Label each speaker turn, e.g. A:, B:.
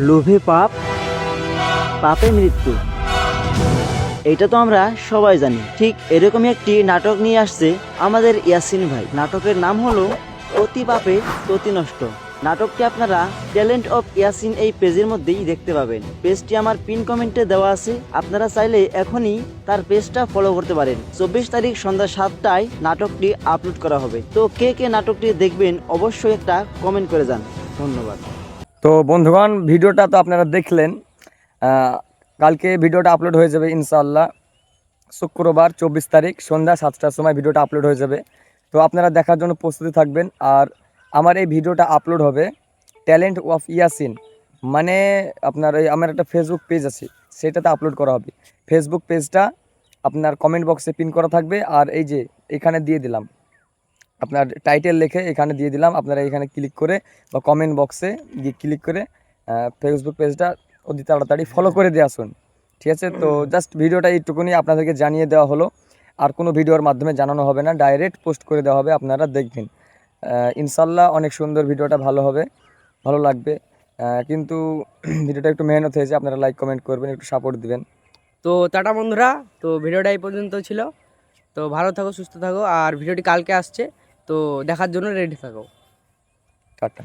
A: লোভে পাপ, পাপে মৃত্যু। এটা তো আমরা সবাই জানি। ঠিক এরকমই একটি নাটক নিয়ে আসছে আমাদের ইয়াসিন ভাই। নাটকের নাম হলো অতি পাপে ততি নষ্ট। নাটকটি আপনারা ট্যালেন্ট অফ ইয়াসিন এই পেজের মধ্যেই দেখতে পাবেন। পেজটি আমার পিন কমেন্টে দেওয়া আছে, আপনারা চাইলে এখনই তার পেজটা ফলো করতে পারেন। 24 তারিখ সন্ধ্যা 7টায় নাটকটি আপলোড করা হবে। তো কে কে নাটকটি দেখবেন অবশ্যই একটা কমেন্ট করে যান। ধন্যবাদ।
B: তো বন্ধুগণ, ভিডিওটা তো আপনারা দেখলেন। কালকে ভিডিওটা আপলোড হয়ে যাবে ইনশাআল্লাহ। শুক্রবার 24 তারিখ সন্ধ্যা 7টার সময় ভিডিওটা আপলোড হয়ে যাবে। তো আপনারা দেখার জন্য প্রস্তুতি থাকবেন। আর আমার এই ভিডিওটা আপলোড হবে ট্যালেন্ট অফ ইয়াসিন, মানে আপনার এই আমার একটা ফেসবুক পেজ আছে, সেটাতে আপলোড করা হবে। ফেসবুক পেজটা আপনার কমেন্ট বক্সে পিন করা থাকবে। আর এই যে এখানে দিয়ে দিলাম, আপনার টাইটেল লিখে এখানে দিয়ে দিলাম। আপনারা এখানে ক্লিক করে বা কমেন্ট বক্সে গিয়ে ক্লিক করে ফেসবুক পেজটা অতি তাড়াতাড়ি ফলো করে দিয়ে আসুন। ঠিক আছে? তো জাস্ট ভিডিওটা এইটুকুনি আপনাদেরকে জানিয়ে দেওয়া হলো। আর কোনো ভিডিওর মাধ্যমে জানানো হবে না, ডাইরেক্ট পোস্ট করে দেওয়া হবে। আপনারা দেখবেন ইনশাল্লাহ অনেক সুন্দর, ভিডিওটা ভালো হবে, ভালো লাগবে। কিন্তু ভিডিওটা একটু মেহনত হয়েছে, আপনারা লাইক কমেন্ট করবেন, একটু সাপোর্ট দিবেন।
C: তো টাটা বন্ধুরা, তো ভিডিওটা এই পর্যন্ত ছিল। তো ভালো থাকো, সুস্থ থাকো, আর ভিডিওটি কালকে আসছে, তো দেখার জন্য রেডি থাকো।
B: টাটা।